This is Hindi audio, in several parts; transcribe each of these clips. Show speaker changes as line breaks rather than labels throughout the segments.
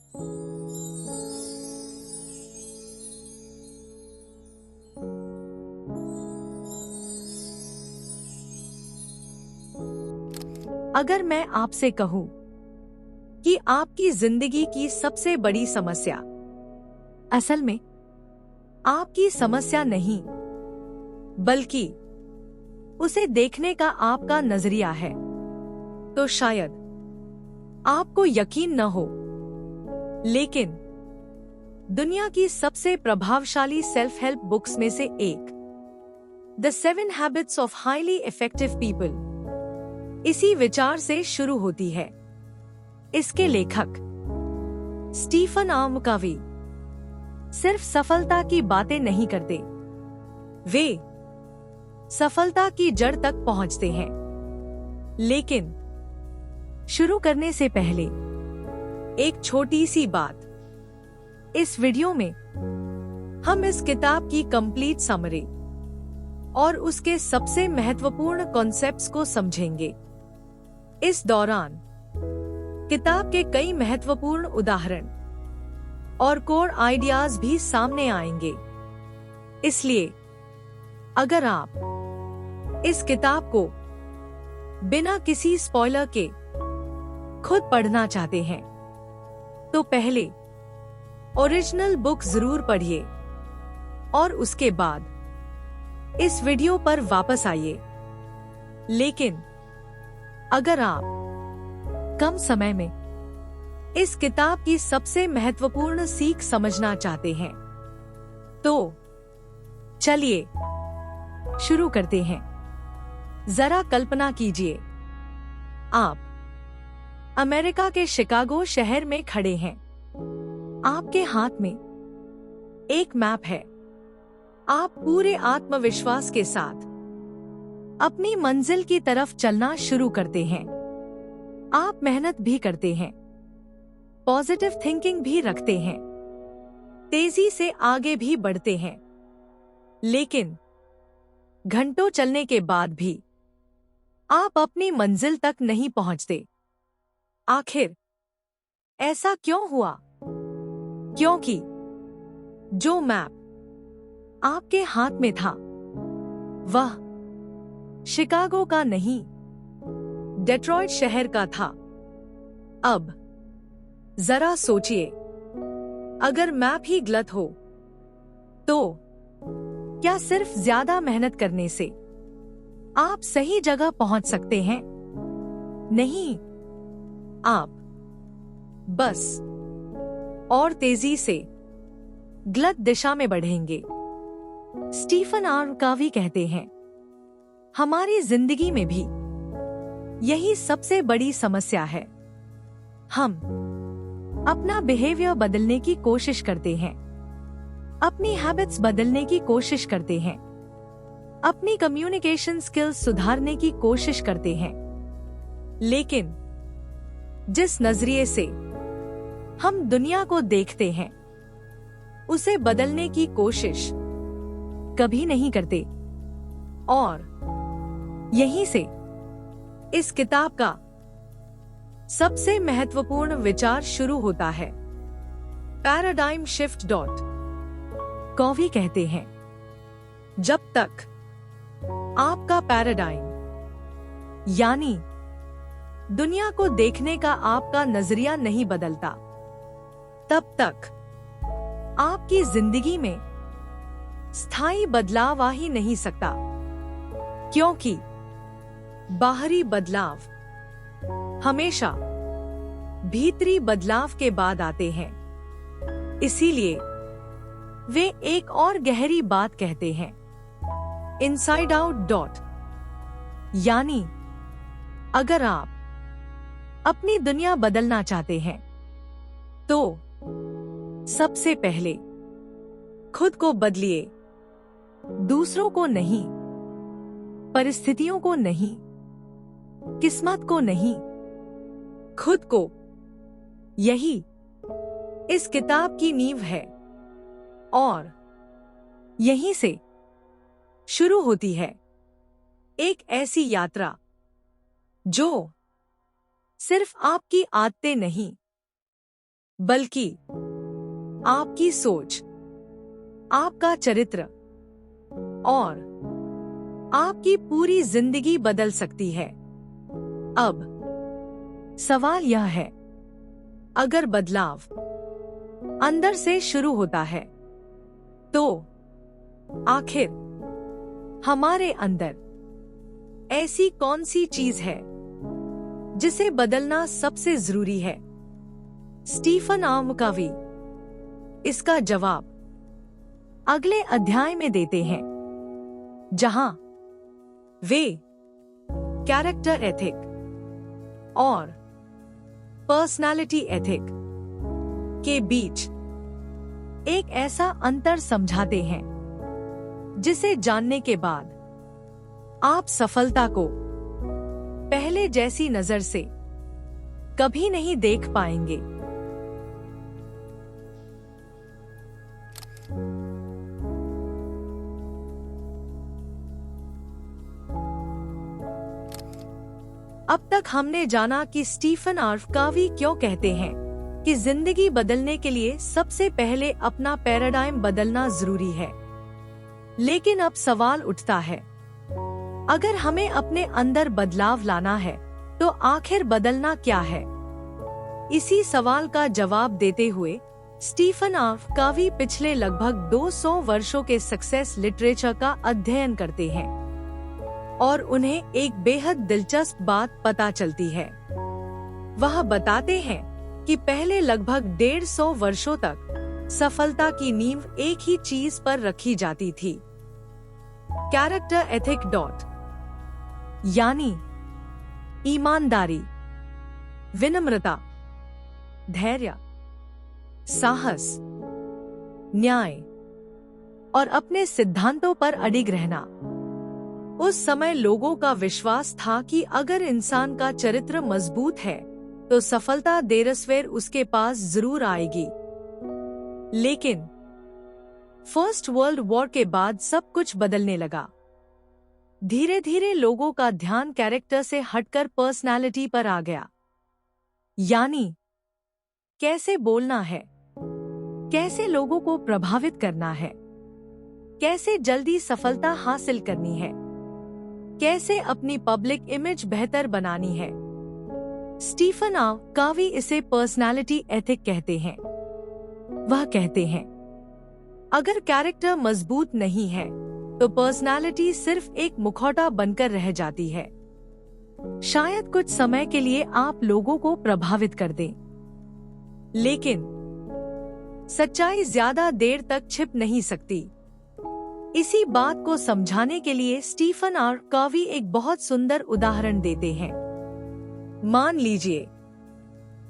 अगर मैं आपसे कहूं कि आपकी जिंदगी की सबसे बड़ी समस्या असल में आपकी समस्या नहीं, बल्कि उसे देखने का आपका नजरिया है, तो शायद आपको यकीन न हो, लेकिन दुनिया की सबसे प्रभावशाली सेल्फ हेल्प बुक्स में से एक, the 7 habits of highly effective people, इसी विचार से शुरू होती है। इसके लेखक स्टीफन आर कॉवी सिर्फ सफलता की बातें नहीं करते, वे सफलता की जड़ तक पहुंचते हैं। लेकिन शुरू करने से पहले एक छोटी सी बात, इस वीडियो में हम इस किताब की कंप्लीट समरी और उसके सबसे महत्वपूर्ण कॉन्सेप्ट्स को समझेंगे। इस दौरान किताब के कई महत्वपूर्ण उदाहरण और कोर आइडियाज भी सामने आएंगे। इसलिए अगर आप इस किताब को बिना किसी स्पॉइलर के खुद पढ़ना चाहते हैं, तो पहले ओरिजिनल बुक जरूर पढ़िए और उसके बाद इस वीडियो पर वापस आइए। लेकिन अगर आप कम समय में इस किताब की सबसे महत्वपूर्ण सीख समझना चाहते हैं, तो चलिए शुरू करते हैं। जरा कल्पना कीजिए, आप अमेरिका के शिकागो शहर में खड़े हैं। आपके हाथ में एक मैप है। आप पूरे आत्मविश्वास के साथ अपनी मंजिल की तरफ चलना शुरू करते हैं। आप मेहनत भी करते हैं, पॉजिटिव थिंकिंग भी रखते हैं, तेजी से आगे भी बढ़ते हैं। लेकिन घंटों चलने के बाद भी आप अपनी मंजिल तक नहीं पहुंचते। आखिर ऐसा क्यों हुआ? क्योंकि जो मैप आपके हाथ में था, वह शिकागो का नहीं, डेट्रॉयट शहर का था। अब जरा सोचिए, अगर मैप ही गलत हो, तो क्या सिर्फ ज्यादा मेहनत करने से आप सही जगह पहुंच सकते हैं? नहीं, आप बस और तेजी से गलत दिशा में बढ़ेंगे। स्टीफन आर कॉवी कहते हैं, हमारी जिंदगी में भी यही सबसे बड़ी समस्या है। हम अपना बिहेवियर बदलने की कोशिश करते हैं, अपनी हैबिट्स बदलने की कोशिश करते हैं, अपनी कम्युनिकेशन स्किल्स सुधारने की कोशिश करते हैं। लेकिन जिस नजरिए से हम दुनिया को देखते हैं, उसे बदलने की कोशिश कभी नहीं करते। और यहीं से इस किताब का सबसे महत्वपूर्ण विचार शुरू होता है। Paradigm shift. कॉवी कहते हैं, जब तक आपका पैराडाइम यानी दुनिया को देखने का आपका नजरिया नहीं बदलता, तब तक आपकी जिंदगी में स्थायी बदलाव आ ही नहीं सकता। क्योंकि बाहरी बदलाव हमेशा भीतरी बदलाव के बाद आते हैं। इसीलिए वे एक और गहरी बात कहते हैं, इनसाइड आउट। यानी अगर आप अपनी दुनिया बदलना चाहते हैं, तो सबसे पहले खुद को बदलिए, दूसरों को नहीं, परिस्थितियों को नहीं, किस्मत को नहीं, खुद को। यही इस किताब की नींव है और यहीं से शुरू होती है एक ऐसी यात्रा जो सिर्फ आपकी आदतें नहीं, बल्कि आपकी सोच, आपका चरित्र और आपकी पूरी जिंदगी बदल सकती है। अब सवाल यह है, अगर बदलाव अंदर से शुरू होता है तो आखिर हमारे अंदर ऐसी कौन सी चीज है जिसे बदलना सबसे जरूरी है? स्टीफन मकावी इसका जवाब अगले अध्याय में देते हैं, जहां वे कैरेक्टर एथिक और पर्सनालिटी एथिक के बीच एक ऐसा अंतर समझाते हैं जिसे जानने के बाद आप सफलता को पहले जैसी नजर से कभी नहीं देख पाएंगे। अब तक हमने जाना कि स्टीफन कावी क्यों कहते हैं कि जिंदगी बदलने के लिए सबसे पहले अपना पैराडाइम बदलना जरूरी है। लेकिन अब सवाल उठता है, अगर हमें अपने अंदर बदलाव लाना है तो आखिर बदलना क्या है? इसी सवाल का जवाब देते हुए स्टीफन कावी पिछले लगभग 200 वर्षों के सक्सेस लिटरेचर का अध्ययन करते हैं और उन्हें एक बेहद दिलचस्प बात पता चलती है। वह बताते हैं कि पहले लगभग 150 वर्षों तक सफलता की नींव एक ही चीज पर रखी जाती थी, कैरेक्टर एथिक यानी ईमानदारी, विनम्रता, धैर्य, साहस, न्याय और अपने सिद्धांतों पर अडिग रहना। उस समय लोगों का विश्वास था कि अगर इंसान का चरित्र मजबूत है तो सफलता देर-ए-सवेर उसके पास जरूर आएगी। लेकिन फर्स्ट वर्ल्ड वॉर के बाद सब कुछ बदलने लगा। धीरे धीरे लोगों का ध्यान कैरेक्टर से हटकर पर्सनालिटी पर आ गया, यानी कैसे बोलना है, कैसे लोगों को प्रभावित करना है, कैसे जल्दी सफलता हासिल करनी है, कैसे अपनी पब्लिक इमेज बेहतर बनानी है। स्टीफन कावी इसे पर्सनालिटी एथिक कहते हैं। वह कहते हैं, अगर कैरेक्टर मजबूत नहीं है तो पर्सनालिटी सिर्फ एक मुखौटा बनकर रह जाती है। शायद कुछ समय के लिए आप लोगों को प्रभावित कर दें, लेकिन सच्चाई ज्यादा देर तक छिप नहीं सकती। इसी बात को समझाने के लिए स्टीफन कावी एक बहुत सुंदर उदाहरण देते हैं। मान लीजिए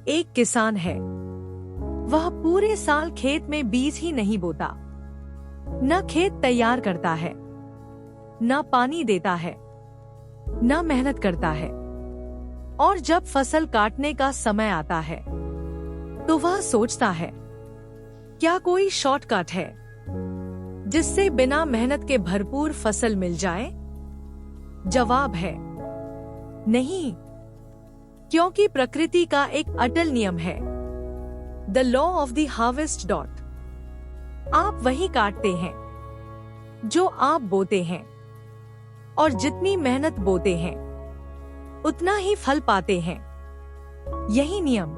एक किसान है, वह पूरे साल खेत में बीज ही नहीं बोता, न खेत तैयार करता है, न पानी देता है, न मेहनत करता है, और जब फसल काटने का समय आता है तो वह सोचता है, क्या कोई शॉर्टकट है जिससे बिना मेहनत के भरपूर फसल मिल जाए? जवाब है नहीं, क्योंकि प्रकृति का एक अटल नियम है, the law of the harvest. आप वही काटते हैं जो आप बोते हैं, और जितनी मेहनत बोते हैं उतना ही फल पाते हैं। यही नियम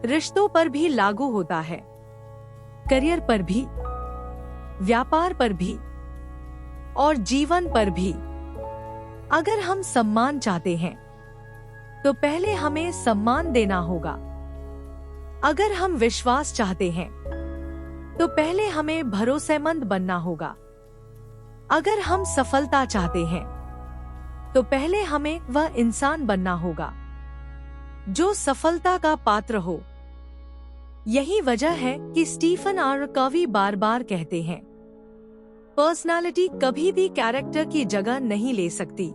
रिश्तों पर भी लागू होता है, करियर पर भी, व्यापार पर भी और जीवन पर भी। अगर हम सम्मान चाहते हैं तो पहले हमें सम्मान देना होगा। अगर हम विश्वास चाहते हैं तो पहले हमें भरोसेमंद बनना होगा। अगर हम सफलता चाहते हैं तो पहले हमें वह इंसान बनना होगा जो सफलता का पात्र हो। यही वजह है कि स्टीफन कावी बार बार कहते हैं, पर्सनालिटी कभी भी कैरेक्टर की जगह नहीं ले सकती।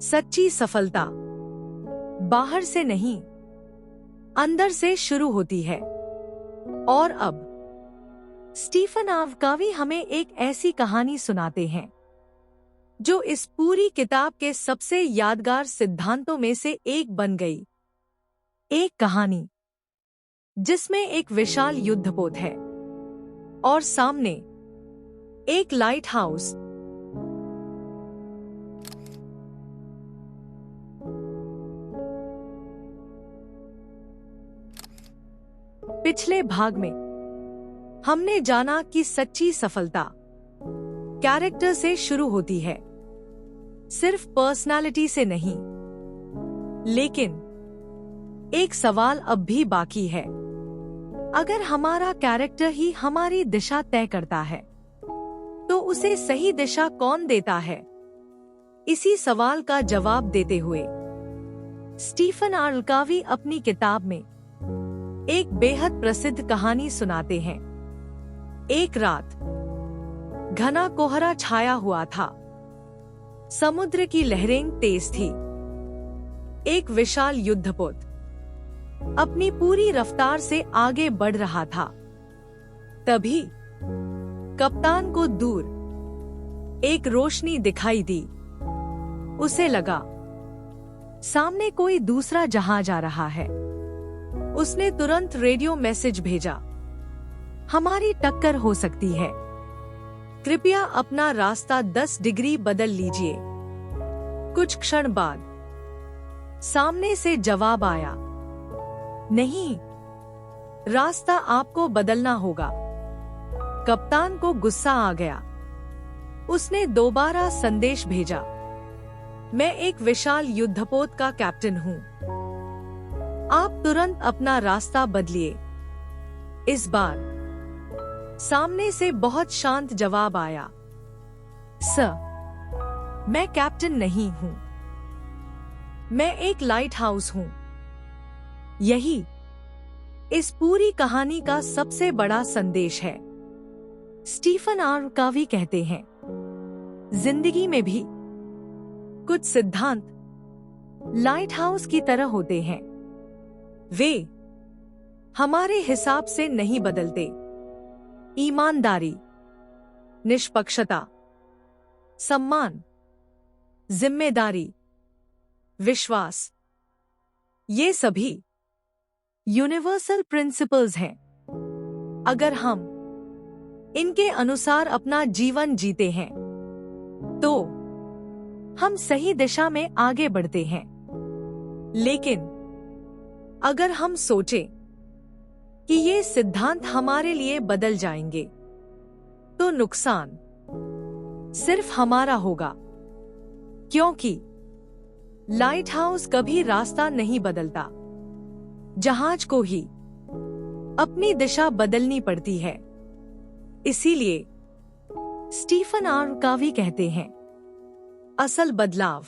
सच्ची सफलता बाहर से नहीं, अंदर से शुरू होती है। और अब स्टीफन कावी हमें एक ऐसी कहानी सुनाते हैं जो इस पूरी किताब के सबसे यादगार सिद्धांतों में से एक बन गई। एक कहानी जिसमें एक विशाल युद्धपोत है और सामने एक लाइट हाउस। पिछले भाग में हमने जाना कि सच्ची सफलता कैरेक्टर से शुरू होती है, सिर्फ पर्सनालिटी से नहीं। लेकिन एक सवाल अब भी बाकी है, अगर हमारा कैरेक्टर ही हमारी दिशा तय करता है तो उसे सही दिशा कौन देता है? इसी सवाल का जवाब देते हुए स्टीफन आर कावी अपनी किताब में एक बेहद प्रसिद्ध कहानी सुनाते हैं। एक रात घना कोहरा छाया हुआ था, समुद्र की लहरें तेज थी। एक विशाल युद्धपोत अपनी पूरी रफ्तार से आगे बढ़ रहा था। तभी कप्तान को दूर एक रोशनी दिखाई दी। उसे लगा सामने कोई दूसरा जहाज आ रहा है। उसने तुरंत रेडियो मैसेज भेजा, हमारी टक्कर हो सकती है, कृपया अपना रास्ता 10 डिग्री बदल लीजिए। कुछ क्षण बाद सामने से जवाब आया, नहीं, रास्ता आपको बदलना होगा। कप्तान को गुस्सा आ गया। उसने दोबारा संदेश भेजा, मैं एक विशाल युद्धपोत का कैप्टन हूं, आप तुरंत अपना रास्ता बदलिए। इस बार सामने से बहुत शांत जवाब आया, सर, मैं कैप्टन नहीं हूं, मैं एक लाइट हाउस हूं। यही इस पूरी कहानी का सबसे बड़ा संदेश है। स्टीफन आर कावी कहते हैं, जिंदगी में भी कुछ सिद्धांत लाइट हाउस की तरह होते हैं। वे हमारे हिसाब से नहीं बदलते। ईमानदारी, निष्पक्षता, सम्मान, जिम्मेदारी, विश्वास, ये सभी यूनिवर्सल प्रिंसिपल्स हैं। अगर हम इनके अनुसार अपना जीवन जीते हैं तो हम सही दिशा में आगे बढ़ते हैं। लेकिन अगर हम सोचें कि ये सिद्धांत हमारे लिए बदल जाएंगे तो नुकसान सिर्फ हमारा होगा, क्योंकि लाइट हाउस कभी रास्ता नहीं बदलता, जहाज को ही अपनी दिशा बदलनी पड़ती है। इसीलिए स्टीफन आर कावी कहते हैं, असल बदलाव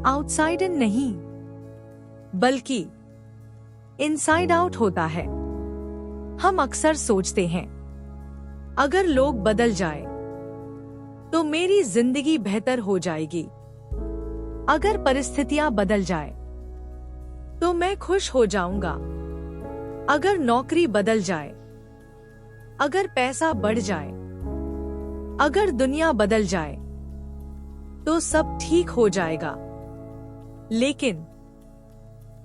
आउटसाइड इन नहीं बल्कि इनसाइड आउट होता है। हम अक्सर सोचते हैं, अगर लोग बदल जाए तो मेरी जिंदगी बेहतर हो जाएगी, अगर परिस्थितियां बदल जाए तो मैं खुश हो जाऊंगा, अगर नौकरी बदल जाए, अगर पैसा बढ़ जाए, अगर दुनिया बदल जाए तो सब ठीक हो जाएगा। लेकिन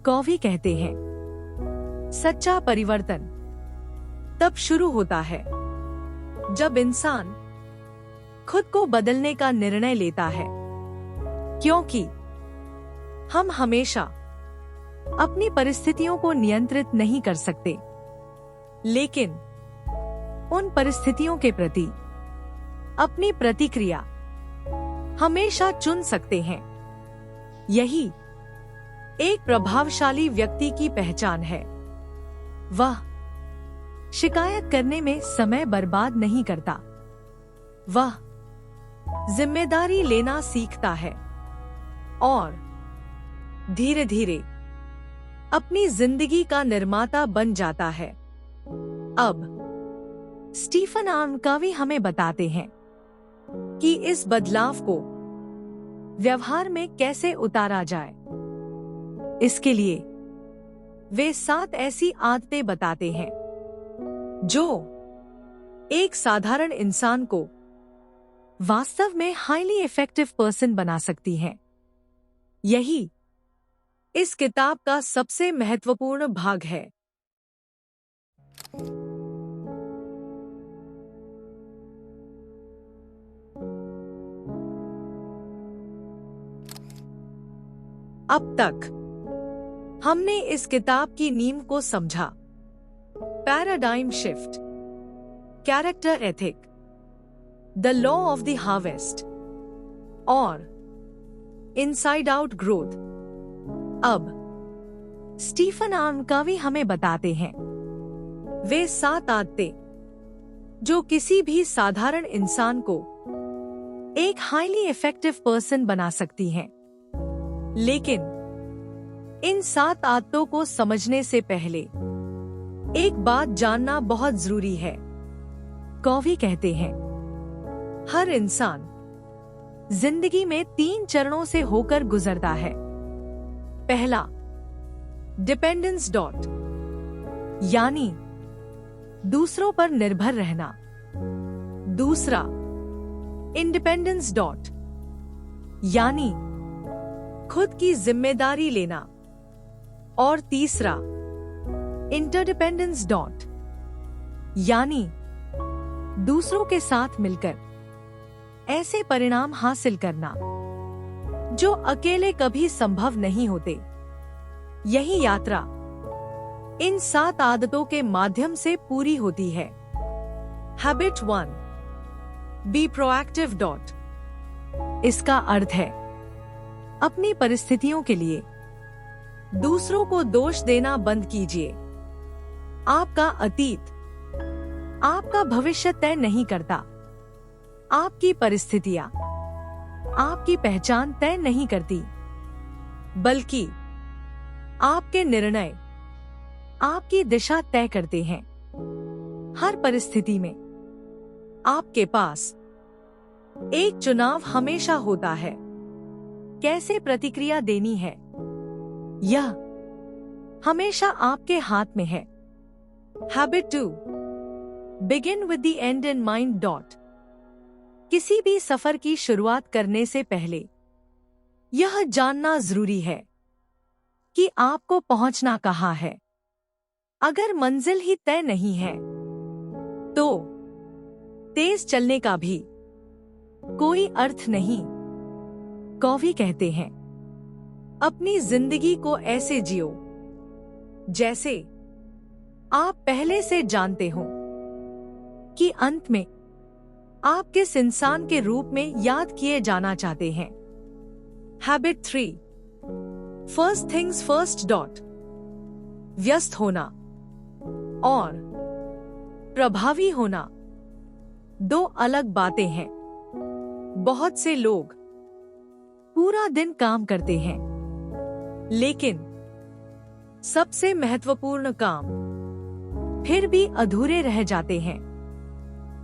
कॉवी कहते हैं, सच्चा परिवर्तन तब शुरू होता है जब इंसान खुद को बदलने का निर्णय लेता है, क्योंकि हम हमेशा अपनी परिस्थितियों को नियंत्रित नहीं कर सकते, लेकिन उन परिस्थितियों के प्रति अपनी प्रतिक्रिया हमेशा चुन सकते हैं। यही एक प्रभावशाली व्यक्ति की पहचान है। वह शिकायत करने में समय बर्बाद नहीं करता, वह जिम्मेदारी लेना सीखता है और धीरे धीरे अपनी जिंदगी का निर्माता बन जाता है। अब स्टीफन आर कावी हमें बताते हैं कि इस बदलाव को व्यवहार में कैसे उतारा जाए। इसके लिए वे 7 ऐसी आदतें बताते हैं जो एक साधारण इंसान को वास्तव में हाईली इफेक्टिव पर्सन बना सकती हैं। यही इस किताब का सबसे महत्वपूर्ण भाग है। अब तक हमने इस किताब की नींव को समझा। Paradigm shift, character ethic, the law of the harvest और इनसाइड आउट ग्रोथ। अब स्टीफन कवी हमें बताते हैं वे 7 आदतें जो किसी भी साधारण इंसान को एक हाईली इफेक्टिव पर्सन बना सकती हैं। लेकिन इन 7 आदतों को समझने से पहले एक बात जानना बहुत जरूरी है। कॉवी कहते हैं, हर इंसान जिंदगी में 3 चरणों से होकर गुजरता है। पहला, डिपेंडेंस डॉट, यानी दूसरों पर निर्भर रहना। दूसरा, इंडिपेंडेंस डॉट, यानी खुद की जिम्मेदारी लेना। और तीसरा, इंटरडिपेंडेंस डॉट, यानी दूसरों के साथ मिलकर ऐसे परिणाम हासिल करना जो अकेले कभी संभव नहीं होते। यही यात्रा इन 7 आदतों के माध्यम से पूरी होती है। हैबिट 1, बी प्रोएक्टिव डॉट, इसका अर्थ है अपनी परिस्थितियों के लिए दूसरों को दोष देना बंद कीजिए। आपका अतीत आपका भविष्य तय नहीं करता। आपकी परिस्थितियां आपकी पहचान तय नहीं करती, बल्कि आपके निर्णय आपकी दिशा तय करते हैं। हर परिस्थिति में आपके पास एक चुनाव हमेशा होता है, कैसे प्रतिक्रिया देनी है यह हमेशा आपके हाथ में है। Habit 2, begin with the and in mind dot, किसी भी सफर की शुरुआत करने से पहले यह जानना जरूरी है कि आपको पहुंचना कहां है। अगर मंजिल ही तय नहीं है तो तेज चलने का भी कोई अर्थ नहीं। कॉवी कहते हैं, अपनी जिंदगी को ऐसे जियो जैसे आप पहले से जानते हो कि अंत में आप किस इंसान के रूप में याद किए जाना चाहते हैं। Habit 3, first things first dot, व्यस्त होना और प्रभावी होना 2 अलग बातें हैं। बहुत से लोग पूरा दिन काम करते हैं, लेकिन सबसे महत्वपूर्ण काम फिर भी अधूरे रह जाते हैं।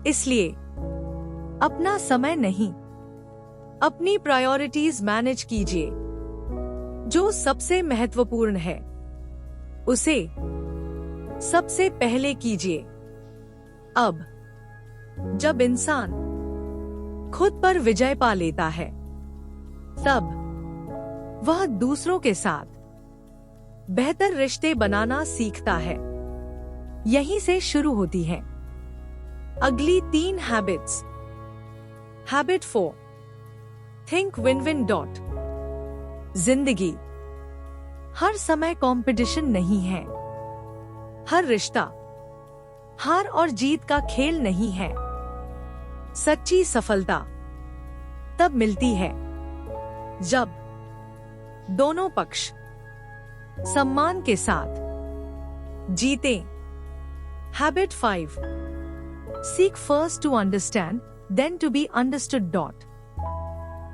इसलिए अपना समय नहीं, अपनी प्रायोरिटीज मैनेज कीजिए। जो सबसे महत्वपूर्ण है उसे सबसे पहले कीजिए। अब जब इंसान खुद पर विजय पा लेता है, तब वह दूसरों के साथ बेहतर रिश्ते बनाना सीखता है। यहीं से शुरू होती है अगली 3 habits. Habit 4, think win win dot, जिंदगी हर समय कंपटीशन नहीं है। हर रिश्ता हार और जीत का खेल नहीं है। सच्ची सफलता तब मिलती है जब दोनों पक्ष सम्मान के साथ जीतें। Habit 5, seek first to understand then to be understood dot,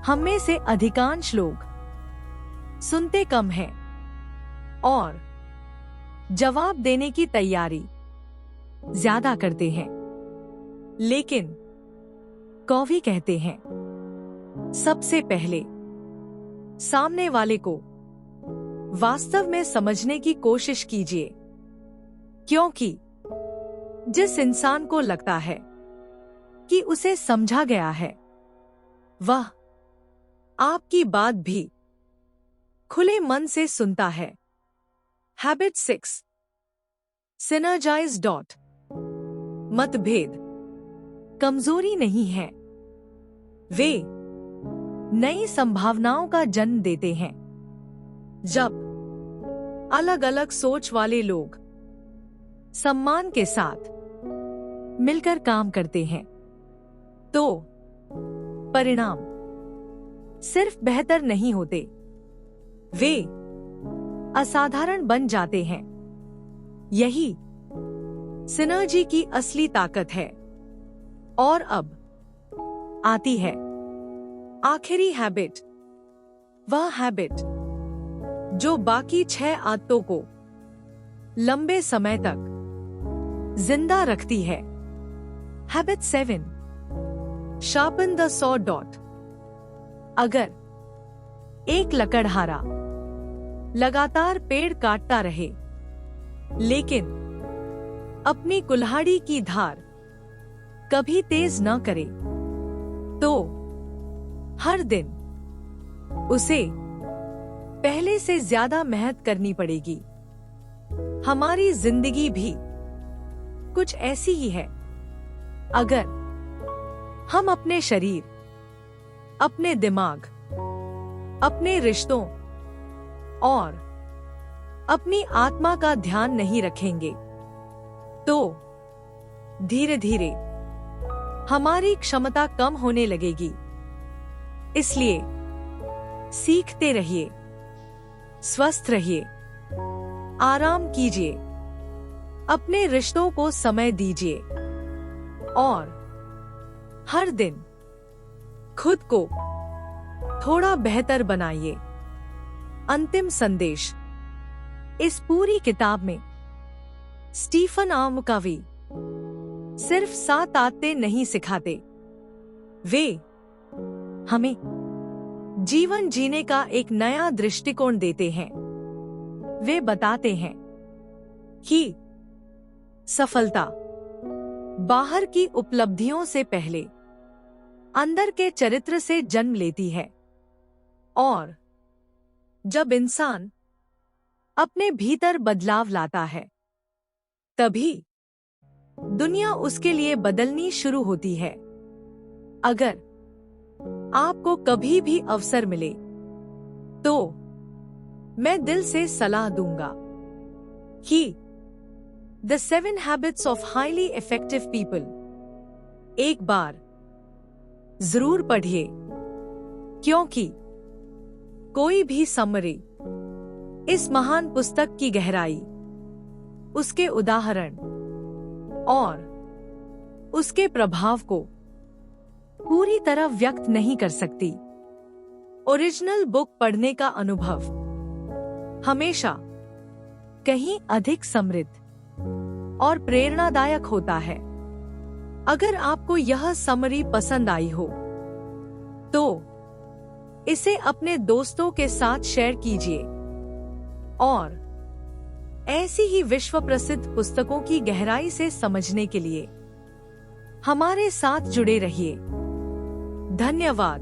हम में से अधिकांश लोग सुनते कम हैं और जवाब देने की तैयारी ज्यादा करते हैं। लेकिन कॉवी कहते हैं, सबसे पहले सामने वाले को वास्तव में समझने की कोशिश कीजिए, क्योंकि जिस इंसान को लगता है कि उसे समझा गया है, वह आपकी बात भी खुले मन से सुनता है। हैबिट 6, सिनर्जाइज डॉट, मतभेद कमजोरी नहीं है, वे नई संभावनाओं का जन्म देते हैं। जब अलग अलग सोच वाले लोग सम्मान के साथ मिलकर काम करते हैं तो परिणाम सिर्फ बेहतर नहीं होते, वे असाधारण बन जाते हैं। यही सिनर्जी की असली ताकत है। और अब आती है आखिरी हैबिट, वह हैबिट जो बाकी 6 आदतों को लंबे समय तक जिंदा रखती है। Habit 7, sharpen the saw dot. अगर एक लकड़हारा लगातार पेड़ काटता रहे लेकिन अपनी कुल्हाड़ी की धार कभी तेज न करे तो हर दिन उसे पहले से ज्यादा मेहनत करनी पड़ेगी। हमारी जिंदगी भी कुछ ऐसी ही है। अगर हम अपने शरीर, अपने दिमाग, अपने रिश्तों और अपनी आत्मा का ध्यान नहीं रखेंगे तो धीरे धीरे हमारी क्षमता कम होने लगेगी। इसलिए सीखते रहिए, स्वस्थ रहिए, आराम कीजिए, अपने रिश्तों को समय दीजिए और हर दिन खुद को थोड़ा बेहतर बनाइए। अंतिम संदेश। इस पूरी किताब में स्टीफन कवी सिर्फ 7 आदतें नहीं सिखाते, वे हमें जीवन जीने का एक नया दृष्टिकोण देते हैं। वे बताते हैं कि सफलता बाहर की उपलब्धियों से पहले अंदर के चरित्र से जन्म लेती है और जब इंसान अपने भीतर बदलाव लाता है तभी दुनिया उसके लिए बदलनी शुरू होती है। अगर आपको कभी भी अवसर मिले तो मैं दिल से सलाह दूंगा कि the 7 habits of highly effective people एक बार जरूर पढ़िए, क्योंकि कोई भी समरी इस महान पुस्तक की गहराई, उसके उदाहरण और उसके प्रभाव को पूरी तरह व्यक्त नहीं कर सकती। ओरिजिनल बुक पढ़ने का अनुभव हमेशा कहीं अधिक समृद्ध और प्रेरणादायक होता है। अगर आपको यह समरी पसंद आई हो तो इसे अपने दोस्तों के साथ शेयर कीजिए और ऐसी ही विश्व प्रसिद्ध पुस्तकों की गहराई से समझने के लिए हमारे साथ जुड़े रहिए। धन्यवाद।